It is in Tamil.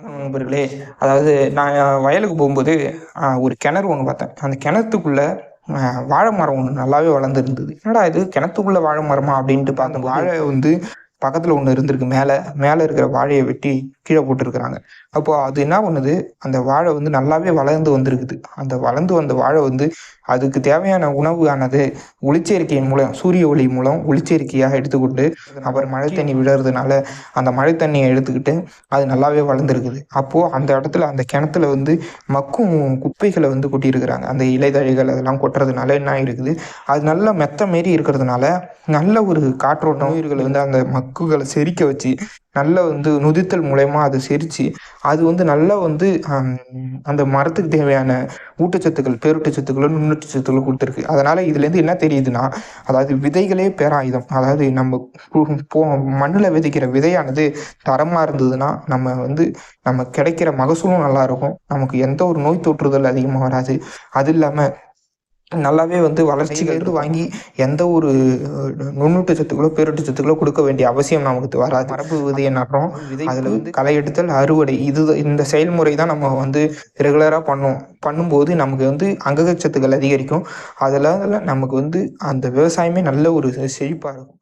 நண்பர்களே, அதாவது நான் வயலுக்கு போகும்போது ஒரு கிணறு ஒண்ணு பார்த்தேன். அந்த கிணத்துக்குள்ள அ வாழை மரம் ஒண்ணு நல்லாவே வளர்ந்துருந்தது. "என்னடா இது கிணத்துக்குள்ள வாழை மரமா?" அப்படின்ட்டு பார்த்தம்போது, வாழை வந்து பக்கத்துல ஒண்ணு இருந்திருக்கு மேல. மேல இருக்கிற வாழைய வெட்டி கீழ போட்டுருக்காங்க. அப்போ அது என்ன பண்ணுது, அந்த வாழை வந்து நல்லாவே வளர்ந்து வந்திருக்குது. அந்த வளர்ந்து வந்த வாழை வந்து அதுக்கு தேவையான உணவு ஆனது ஒளிச்சேர்க்கையின் மூலம், சூரிய ஒளி மூலம் ஒளிச்சேர்க்கையா எடுத்துக்கொண்டு, அப்புறம் மழை தண்ணி விழறதுனால, அந்த மழை தண்ணிய எடுத்துக்கிட்டு அது நல்லாவே வளர்ந்துருக்குது. அப்போ அந்த இடத்துல அந்த கிணத்துல வந்து மக்கும் குப்பைகள வந்து கொட்டியிருக்கிறாங்க. அந்த இலைதழைகள் அதெல்லாம் கொட்டுறதுனால என்ன ஆயிருக்குது, அது நல்லா மெத்த மாரி இருக்கிறதுனால, நல்ல ஒரு காற்றோட்டம் உயிர்கள வந்து அந்த மக்குகள செரிக்க வச்சு, நல்ல வந்து நொதித்தல் மூலியமா அது செரிச்சு, அது வந்து நல்லா வந்து அந்த மரத்துக்கு தேவையான ஊட்டச்சத்துக்கள், பேரூட்டச்சத்துக்களும், நுண்ணூட்டச்சத்துக்களும் குடுத்துருக்கு. அதனால இதுலேருந்து என்ன தெரியுதுன்னா, அதாவது விதைகளே பேராயுதம். அதாவது நம்ம பு போ மண்ணுல விதைக்கிற விதையானது தரமா இருந்ததுன்னா, நம்ம வந்து நம்ம கிடைக்கிற மகசூலும் நல்லாருக்கும். நமக்கு எந்த ஒரு நோய் தொற்றுதல் அதிகமா வராது. அது இல்லாம நல்லாவே வந்து வளர்ச்சியிலேருந்து வாங்கி எந்த ஒரு நுண்ணூட்டச்சத்துக்களோ, பேரூட்டச்சத்துக்களோ குடுக்க வேண்டிய அவசியம் நமக்கு வராது. மரபு விதைய நடுறோம். அதில வந்து களை எடுத்தல், அறுவடை இந்த செயல்முறை தான் நம்ம வந்து ரெகுலரா பண்ணும்போது நமக்கு வந்து அங்ககச்சத்துக்கள் அதிகரிக்கும். அதனால நமக்கு வந்து அந்த விவசாயமே நல்ல ஒரு செழிப்பா இருக்கும்.